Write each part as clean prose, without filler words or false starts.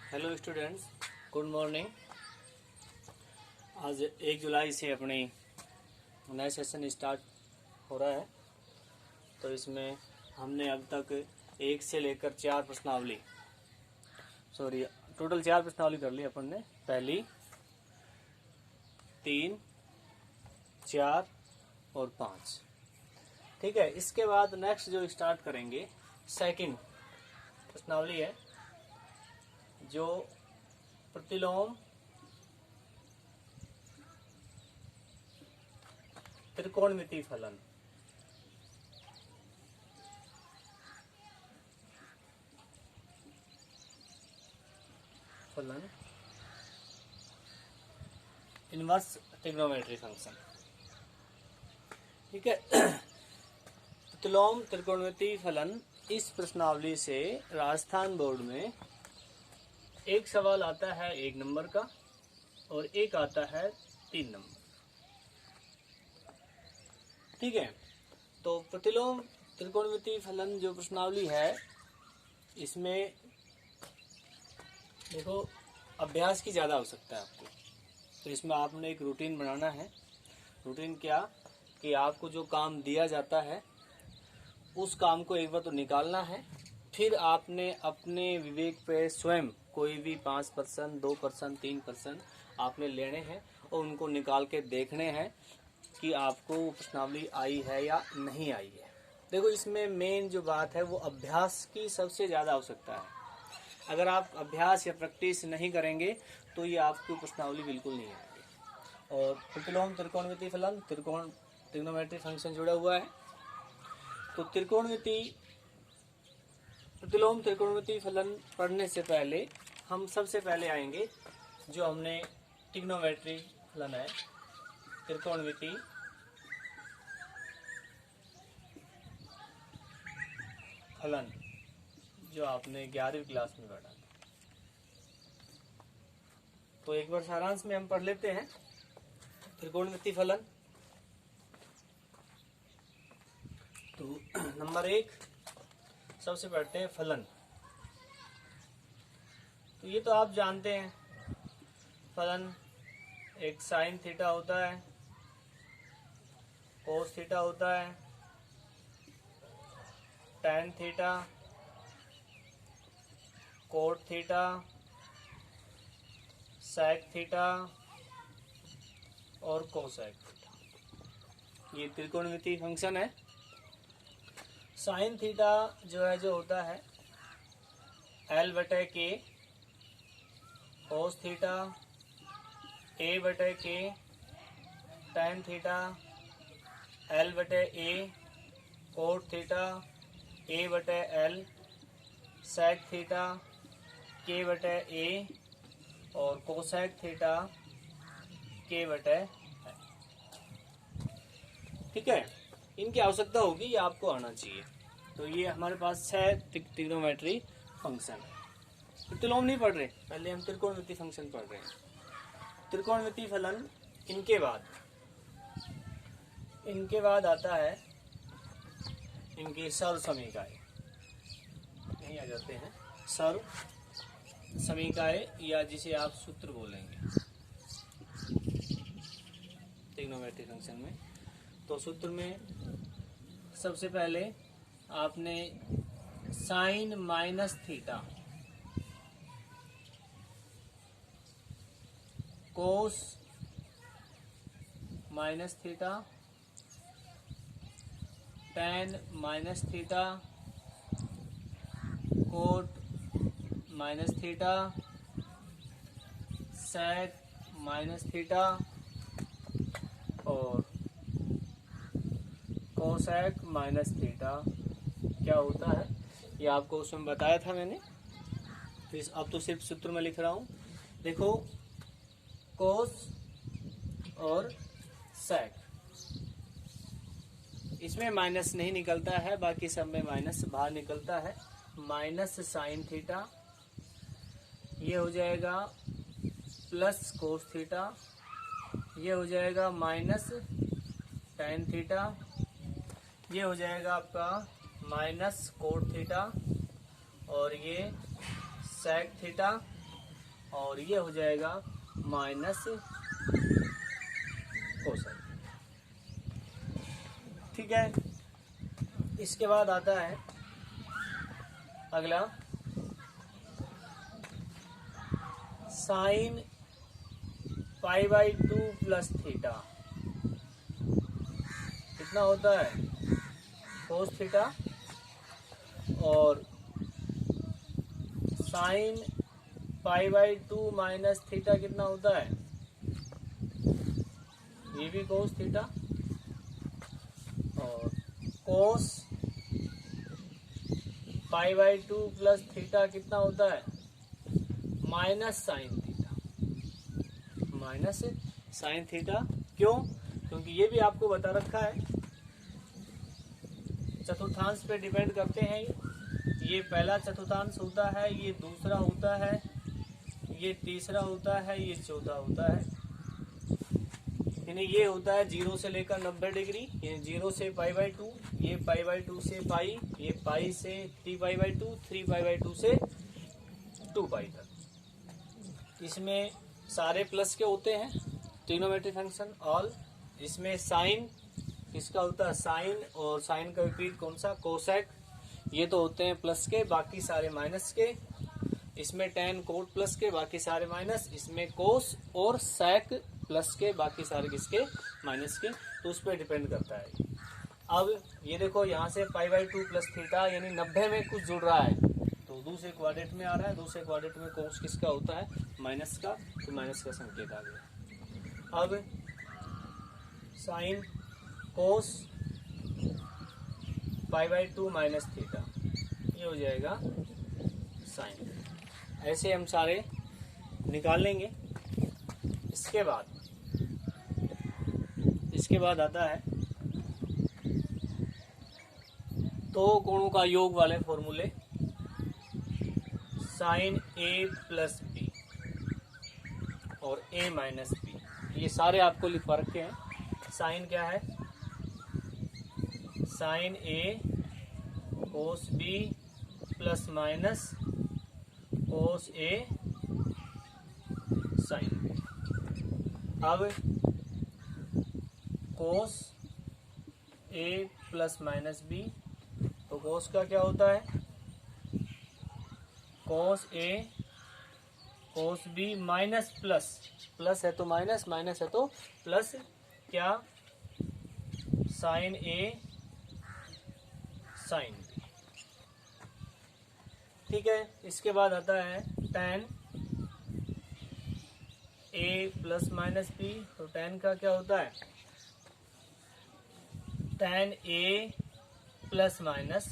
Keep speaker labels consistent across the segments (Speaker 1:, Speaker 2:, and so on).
Speaker 1: Hello students, good morning. आज 1 जुलाई से अपनी नया सेशन स्टार्ट हो रहा है। तो इसमें हमने अब तक 1 से लेकर 4 प्रश्नावली टोटल 4 प्रश्नावली कर ली अपन ने। पहली, 3, 4 और 5। ठीक है। इसके बाद नेक्स्ट जो स्टार्ट करेंगे सेकंड प्रश्नावली है जो प्रतिलोम त्रिकोणमिति फलन। Inverse trigonometry function. ठीक है। प्रतिलोम त्रिकोणमिति फलन, इस प्रश्नावली से राजस्थान बोर्ड में एक सवाल आता है 1 नंबर का और एक आता है 3 नंबर। ठीक है। तो प्रतिलोम त्रिकोणमिति फलन जो प्रश्नावली है, इसमें देखो अभ्यास की ज़्यादा आवश्यकता है आपको। तो इसमें आपने एक रूटीन बनाना है। रूटीन क्या कि आपको जो काम दिया जाता है उस काम को एक बार तो निकालना है, फिर आपने अपने विवेक पे स्वयं कोई भी 5%, 2%, 3% आपने लेने हैं और उनको निकाल के देखने हैं कि आपको प्रश्नावली आई है या नहीं आई है। देखो इसमें मेन जो बात है वो अभ्यास की सबसे ज़्यादा आवश्यकता है। अगर आप अभ्यास या प्रैक्टिस नहीं करेंगे तो ये आपको प्रश्नावली बिल्कुल नहीं आएगी। और प्रतिलोम त्रिकोणमिति फलन, ट्रिग्नोमेट्री फंक्शन जुड़ा हुआ है। तो प्रतिलोम त्रिकोणमिति फलन पढ़ने से पहले हम सबसे पहले आएंगे जो हमने ट्रिग्नोमेट्री फलन है, त्रिकोणमिति फलन, जो आपने 11वीं क्लास में पढ़ा था। तो एक बार सारांश में हम पढ़ लेते हैं त्रिकोणमिति फलन। तो नंबर 1 सबसे पढ़ते हैं फलन। तो ये तो आप जानते हैं, फलन एक साइन थीटा होता है, कोस थीटा होता है, tan theta, cot theta, sec theta और कोसेक थीटा। ये त्रिकोणमिति फंक्शन है। साइन थीटा जो होता है L/K, cos theta A/K, tan theta L/A, cot theta A/L, sec theta K/A और कोसेक थीटा K/L। ठीक है। इनकी आवश्यकता होगी, ये आपको आना चाहिए। तो ये हमारे पास 6 ट्रिग्नोमेट्री फंक्शन है। प्रतिलोम नहीं पढ़ रहे, पहले हम त्रिकोणमिति फंक्शन पढ़ रहे हैं। त्रिकोणमिति फलन इनके बाद आता है इनकी सर्व समीकाएं। यहीं आ जाते हैं सर्व समीकाएं, या जिसे आप सूत्र बोलेंगे ट्रिग्नोमेट्री फंक्शन में। तो सूत्र में सबसे पहले आपने sine minus theta, cos minus theta, tan minus theta, cot minus theta, sec minus theta और कोसेक माइनस थीटा क्या होता है ये आपको उसमें बताया था मैंने। तो अब तो सिर्फ सूत्र में लिख रहा हूँ। देखो कोस और सेक, इसमें माइनस नहीं निकलता है, बाकी सब में माइनस बाहर निकलता है। माइनस साइन थीटा ये हो जाएगा प्लस कोस थीटा, ये हो जाएगा माइनस टैन थीटा, ये हो जाएगा आपका माइनस कोट थीटा और ये सेक थीटा और ये हो जाएगा माइनस कोसाइन। ठीक है, इसके बाद आता है अगला साइन π/2 प्लस थीटा। कितना होता है कोस थीटा, और साइन π/2 माइनस थीटा कितना होता है, ये भी कोस थीटा, और कोस π/2 प्लस थीटा कितना होता है minus sine theta, minus sine theta. क्यों? क्योंकि ये भी आपको बता रखा है, चतुर्थांश पे डिपेंड करते हैं। ये पहला चतुर्थांश होता है, ये दूसरा होता है, ये तीसरा होता है, ये चौथा होता है। यानी ये होता है 0 से लेकर 90 डिग्री, ये 0 से π/2, ये π/2 से पाई, ये पाई से 3π/2, 3π/2 से 2π तक। इसमें सारे प्लस के होते हैं, ट्रिग्नोमेट्रिक फंक्शन ऑल। इसमें साइन किसका होता है साइन, और साइन का विपरीत कौन सा कोसेक, ये तो होते हैं प्लस के, बाकी सारे माइनस के। इसमें टेन कोट प्लस के, बाकी सारे माइनस। इसमें कोस और सेक प्लस के, बाकी सारे किसके माइनस के। तो उस पर डिपेंड करता है। अब ये देखो यहाँ से π/2 प्लस थीटा यानी 90 में कुछ जुड़ रहा है, तो दूसरे क्वाड्रेंट में आ रहा है। दूसरे क्वाड्रेंट में कोस किसका होता है माइनस का, तो माइनस का संकेत आ गया। अब साइन कोस π/2 माइनस थीटा, ये हो जाएगा साइन। ऐसे हम सारे निकाल लेंगे। इसके बाद आता है दो कोणों का योग वाले फॉर्मूले, साइन a प्लस बी और a माइनस बी। ये सारे आपको लिखवा रखे हैं। साइन क्या है, sine a cos b plus minus cos a sine b। अब cos a plus minus b, तो कोस का क्या होता है cos a cos b minus plus, plus है तो माइनस, माइनस है तो प्लस, क्या साइन a साइन b। ठीक है, इसके बाद आता है ten a plus minus b, तो टेन का क्या होता है ten a plus minus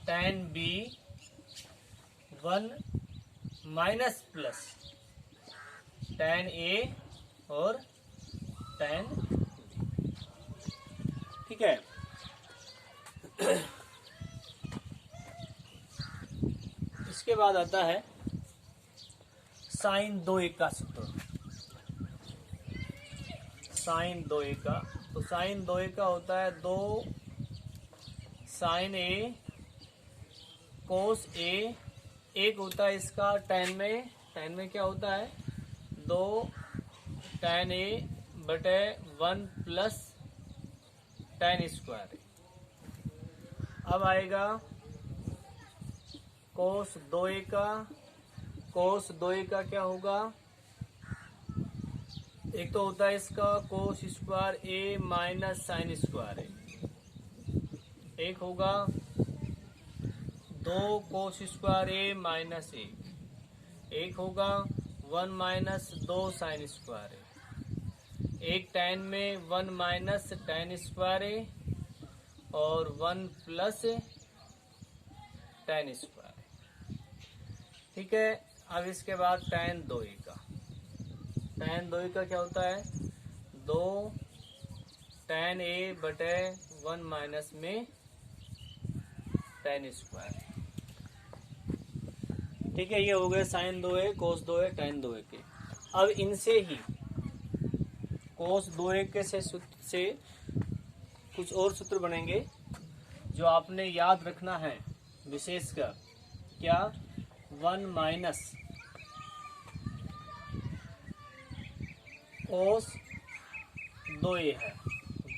Speaker 1: ten b 1 minus plus ten a और टेन b। ठीक है, इसके बाद आता है साइन 2a का सूत्र, साइन 2a का। तो साइन 2a का होता है 2 साइन a कोस a, एक होता है इसका टेन में क्या होता है 2 टेन a बटे 1 प्लस टेन स्क्वायर। अब आएगा कोस 2a का, कोस 2a का क्या होगा, एक तो होता है इसका cos square a minus sine square a, एक होगा 2 cos square a minus a, एक होगा 1 माइनस 2 साइन स्क्वायर a, एक टेन में 1 माइनस टेन स्क्वायर a और 1 प्लस टेन स्क्वायर a। ठीक है, अब इसके बाद टेन 2a का, टेन 2a का क्या होता है 2 टेन a बटे 1 माइनस में टेन स्क्वायर। ठीक है, ये हो गए साइन 2a कोस 2a टेन 2a के। अब इनसे ही कोस 2a के से कुछ और सूत्र बनेंगे जो आपने याद रखना है विशेषकर। क्या, 1 माइनस कोस 2a है,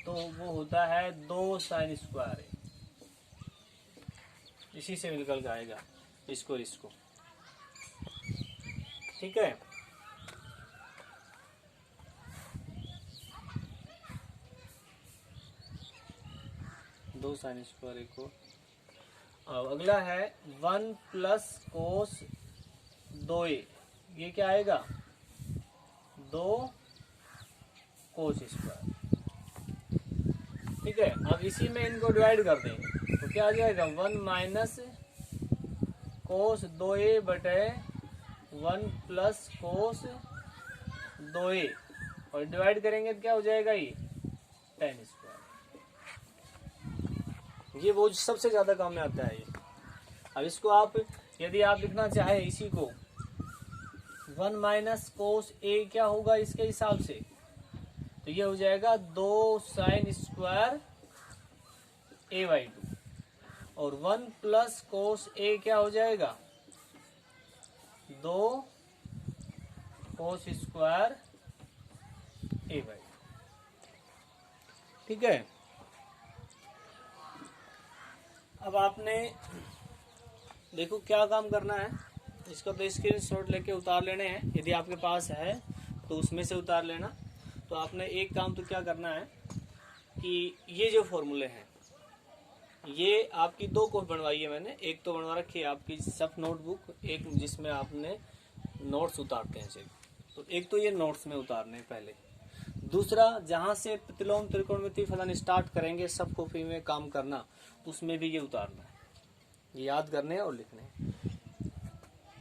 Speaker 1: तो वो होता है 2 साइन स्क्वायर ए। इसी से निकल के आएगा इसको इसको, ठीक है। दो साइन स्क्वायर ए को। अब अगला है 1 प्लस कोस 2a, ये क्या आएगा 2 कोस स्क्वायर, ठीक है। अब इसी में इनको डिवाइड कर देंगे तो क्या आ जाएगा 1 माइनस कोस 2a बटे 1 प्लस कोस 2a, और डिवाइड करेंगे तो क्या हो जाएगा ये tan स्क्वायर। ये वो सबसे ज्यादा काम में आता है ये। अब इसको आप यदि आप लिखना चाहे इसी को 1 माइनस कोस a क्या होगा इसके हिसाब से, तो ये हो जाएगा 2 साइन स्क्वायर a/2, और 1 प्लस कोस a क्या हो जाएगा 2 कोस स्क्वायर a/2, ठीक है। अब आपने देखो क्या काम करना है, इसका तो स्क्रीनशॉट लेके उतार लेने हैं, यदि आपके पास है तो उसमें से उतार लेना। तो आपने एक काम तो क्या करना है कि ये जो फॉर्मूले हैं ये आपकी दो कॉपी बनवाई है मैंने, एक तो बनवा रखी है आपकी सब नोटबुक, एक जिसमें आपने नोट्स उतारते हैं सिर्फ, तो एक तो ये नोट्स में उतारने पहले। दूसरा, जहां से प्रतिलोम त्रिकोणमिति फलन स्टार्ट करेंगे सब कॉपी में काम करना, उसमें भी ये उतारना है, ये याद करने और लिखने।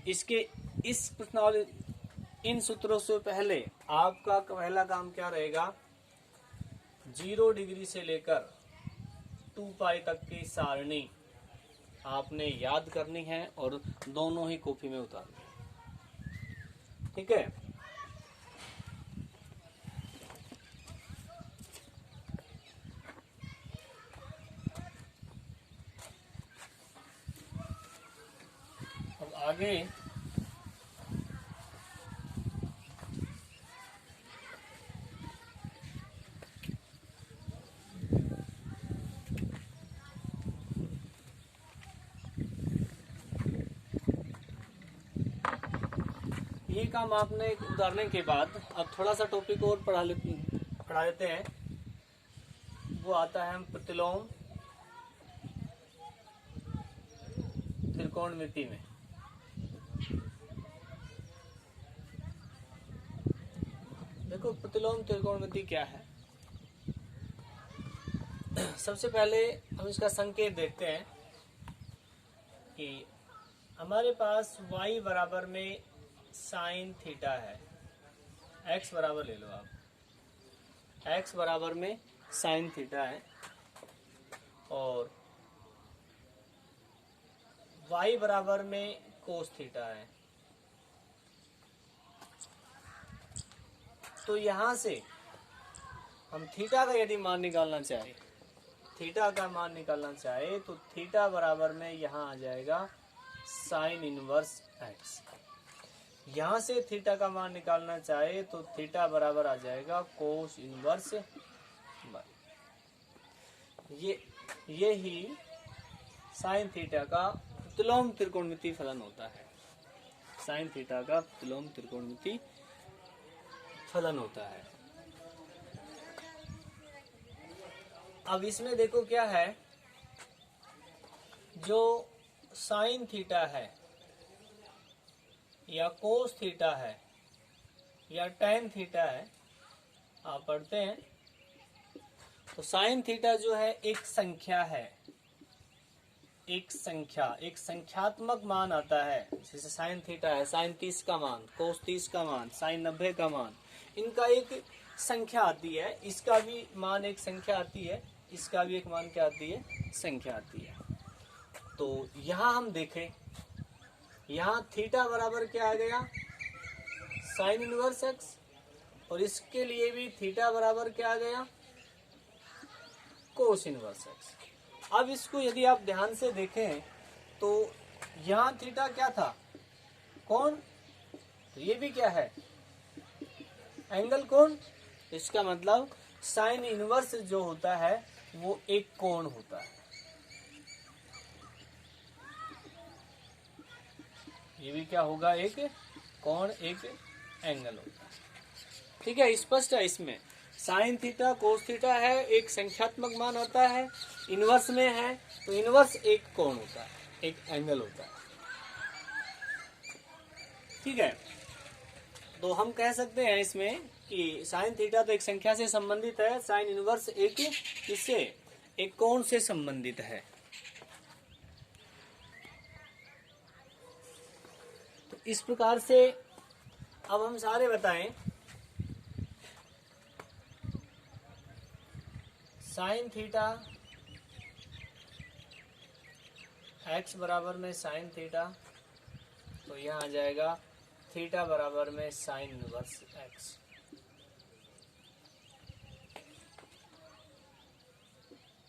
Speaker 1: इसके इस प्रश्नावली इन सूत्रों से पहले आपका पहला काम क्या रहेगा, 0 डिग्री से लेकर 2 पाई तक की सारणी आपने याद करनी है और दोनों ही कॉपी में उतारनी है, ठीक है। अब आगे ये काम आपने उतारने के बाद अब थोड़ा सा टॉपिक और पढ़ा लेते हैं, वो आता है हम प्रतिलोम त्रिकोणमिति में। देखो प्रतिलोम त्रिकोणमिति क्या है, सबसे पहले हम इसका संकेत देखते हैं कि हमारे पास y बराबर में साइन थीटा है, x बराबर ले लो आप, x बराबर में साइन थीटा है और y बराबर में कोस थीटा है। तो यहां से हम थीटा का यदि मान निकालना चाहे, थीटा का मान निकालना चाहे तो थीटा बराबर में यहां आ जाएगा साइन इनवर्स x। यहां से थीटा का मान निकालना चाहे तो थीटा बराबर आ जाएगा कोस इनवर्स y। ये ही साइन थीटा का प्रतिलोम त्रिकोणमिति फलन होता है, साइन थीटा का प्रतिलोम त्रिकोणमिति फलन होता है। अब इसमें देखो क्या है, जो साइन थीटा है या कोस थीटा है या टैन थीटा है, आप पढ़ते हैं तो साइन थीटा जो है एक संख्या है, एक संख्यात्मक मान आता है। जैसे साइन थीटा है, साइन 30 का मान, कोस 30 का मान, साइन 90 का मान, इनका एक संख्या आती है, इसका भी मान एक संख्या आती है, इसका भी एक मान क्या आती है, संख्या आती है। तो यहाँ हम देखें, यहाँ थीटा बराबर क्या आ गया साइन इनवर्स x, और इसके लिए भी थीटा बराबर क्या आ गया कोस इनवर्स x। अब इसको यदि आप ध्यान से देखें तो यहाँ थीटा क्या था कोण, तो ये भी क्या है, एंगल कोण। इसका मतलब साइन इनवर्स जो होता है वो एक कोण होता है। ये भी क्या होगा, एक कोण, एक एंगल होता है। ठीक है, स्पष्ट है। इसमें साइन थीटा कोस थीटा है, एक संख्यात्मक मान होता है, इनवर्स में है तो इनवर्स एक कोण होता है, एक एंगल होता है। ठीक है, तो हम कह सकते हैं इसमें कि साइन थीटा तो एक संख्या से संबंधित है, साइन इनवर्स एक इससे एक कोण से संबंधित है। तो इस प्रकार से अब हम सारे बताएं, साइन थीटा एक्स बराबर में साइन थीटा, तो यहाँ आ जाएगा थीटा बराबर में sine inverse x.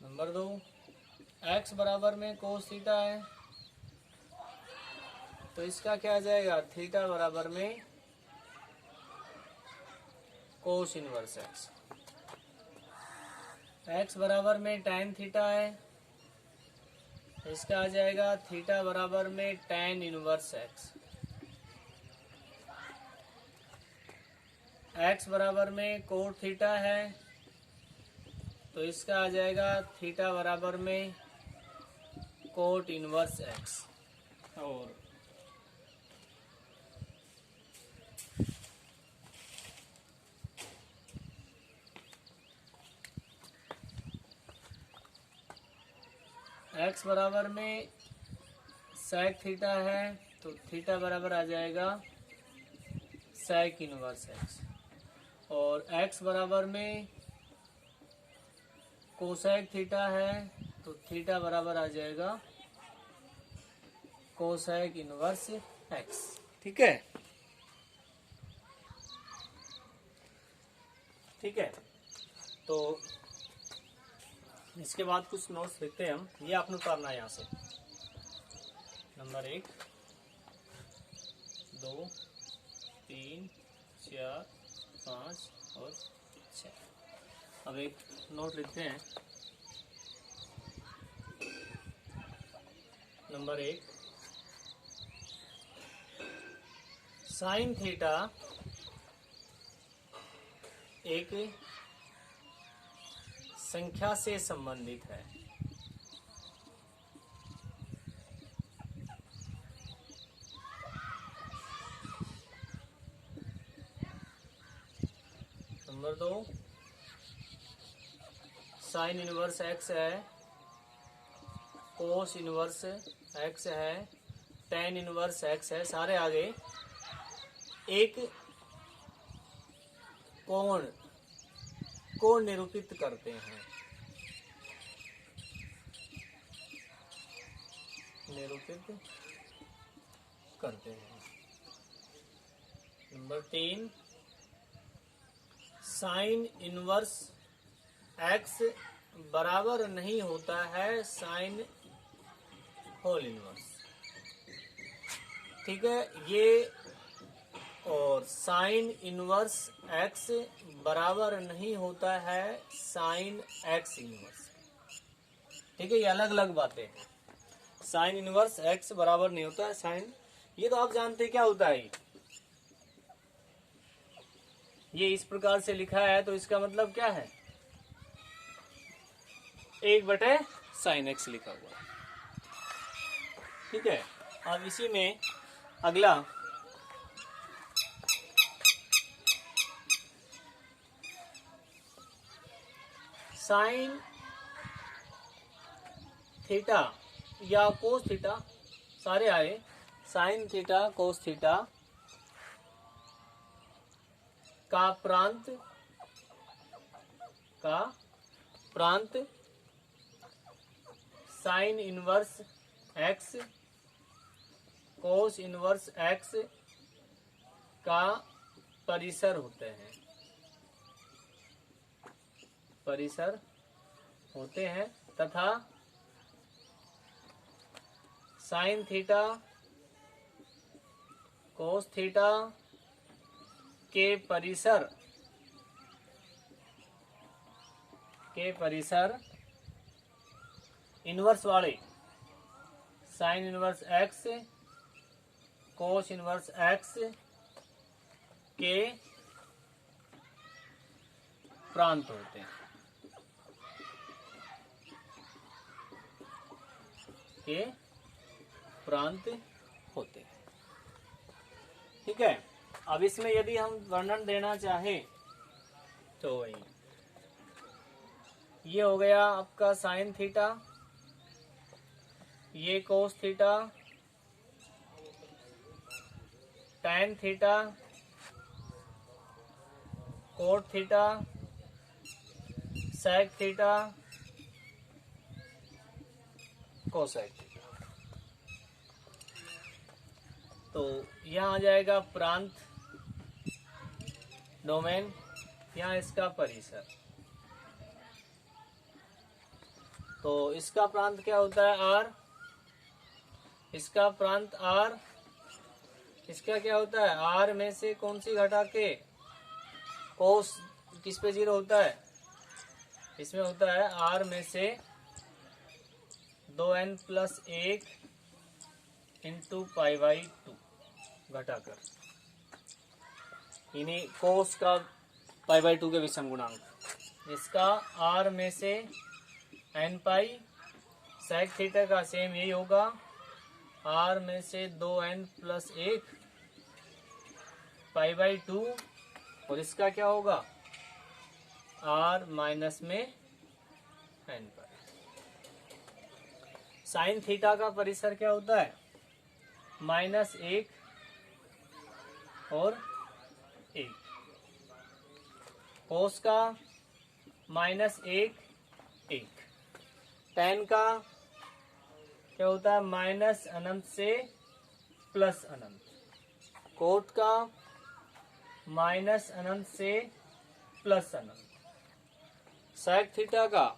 Speaker 1: Number 2, x बराबर में कोस थीटा है, तो इसका क्या आ जाएगा, थीटा बराबर में कोस इनवर्स एक्स। एक्स बराबर में टैन थीटा है, इसका आ जाएगा थीटा बराबर में टैन इनवर्स एक्स। एक्स बराबर में कोट थीटा है, तो इसका आ जाएगा थीटा बराबर में कोट इनवर्स एक्स। और एक्स बराबर में सेक थीटा है, तो थीटा बराबर आ जाएगा सेक इनवर्स एक्स। और एक्स बराबर में कोसेक थीटा है, तो थीटा बराबर आ जाएगा कोसेक इनवर्स एक्स। ठीक है, ठीक है। तो इसके बाद कुछ नोट्स लिखते हैं हम, ये आपने उतारना है यहाँ से। नंबर 1, 2, 3, 4, 5 और 6। अब एक नोट लिखते हैं। नंबर 1, साइन थीटा एक संख्या से संबंधित है। नंबर 2, साइन इनवर्स एक्स है, कोस इनवर्स एक्स है, टैन इनवर्स एक्स है, सारे आगे एक कोण को निरूपित करते हैं, निरूपित करते हैं। नंबर 3, साइन इनवर्स एक्स बराबर नहीं होता है साइन होल इनवर्स। ठीक है, ये और साइन इनवर्स एक्स बराबर नहीं होता है साइन एक्स इनवर्स। ठीक है, ये अलग अलग बातें हैं। साइन इनवर्स एक्स बराबर नहीं होता है साइन, ये तो आप जानते हैं क्या होता है। ये इस प्रकार से लिखा है तो इसका मतलब क्या है, 1/sin x लिखा हुआ है। ठीक है, अब इसी में अगला साइन थीटा या कोस थीटा, सारे आए, साइन थीटा कोस थीटा का प्रांत sine inverse x cos inverse x का परिसर होते हैं, परिसर होते हैं, तथा साइन थीटा कोस थीटा के परिसर इनवर्स वाले sine inverse x cos inverse x के प्रांत होते हैं, ठीक है। अब इसमें यदि हम वर्णन देना चाहें तो वही ये हो गया आपका साइन थीटा, ये cos theta, tan theta, cot theta, sec theta, cosec theta. तो यहाँ आ जाएगा प्रांत डोमेन, यहाँ इसका परिसर। तो इसका प्रांत क्या होता है आर, इसका प्रांत आर, इसका क्या होता है आर में से कौन सी घटा के कोस किस पे 0 होता है, इसमें होता है आर में से 2n+1 इंटू π/2 घटाकर, इन्हीं कोस का π/2 के विषम गुणांक, इसका आर में से n π, सेक थीटा का सेम यही होगा, आर में से 2n+1 π/2 और इसका क्या होगा आर माइनस में n π। साइन थीटा का परिसर क्या होता है -1 और 1, कोस का -1 1, टैन का क्या होता है -अनंत से +अनंत, कोट का -अनंत से +अनंत, सेक थीटा का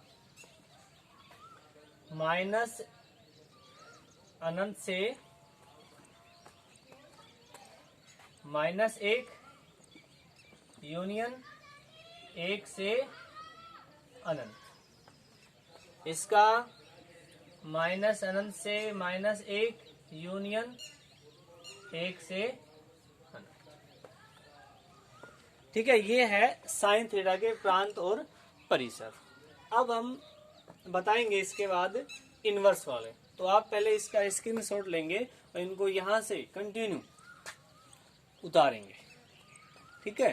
Speaker 1: -अनंत से -1 यूनियन 1 से अनंत, इसका -अनंत से -1 यूनियन 1 से अनंत। ठीक है, ये है साइन थीटा के प्रांत और परिसर। अब हम बताएंगे इसके बाद इनवर्स वाले। तो आप पहले इसका स्क्रीनशॉट लेंगे और इनको यहाँ से कंटिन्यू उतारेंगे, ठीक है।